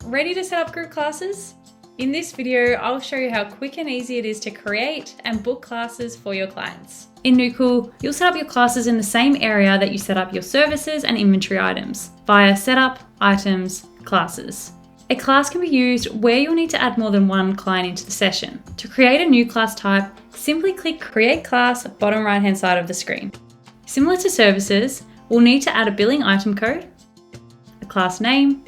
Ready to set up group classes? In this video, I'll show you how quick and easy it is to create and book classes for your clients. In Nookal, you'll set up your classes in the same area that you set up your services and inventory items via Setup, Items, Classes. A class can be used where you'll need to add more than one client into the session. To create a new class type, simply click Create Class, bottom right hand side of the screen. Similar to services, we'll need to add a billing item code, a class name,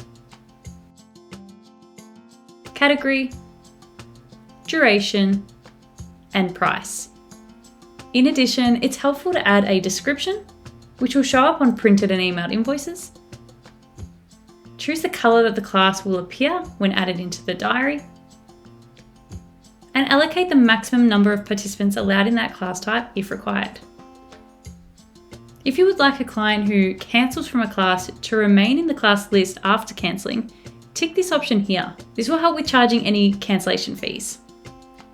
category, duration, and price. In addition, it's helpful to add a description, which will show up on printed and emailed invoices. Choose the color that the class will appear when added into the diary, and allocate the maximum number of participants allowed in that class type if required. If you would like a client who cancels from a class to remain in the class list after cancelling, tick this option here. This will help with charging any cancellation fees.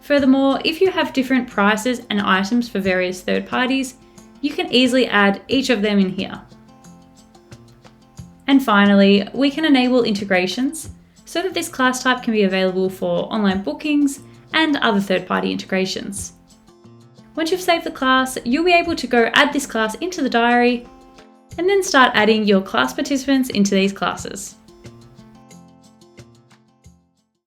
Furthermore, if you have different prices and items for various third parties, you can easily add each of them in here. And finally, we can enable integrations so that this class type can be available for online bookings and other third-party integrations. Once you've saved the class, you'll be able to go add this class into the diary and then start adding your class participants into these classes.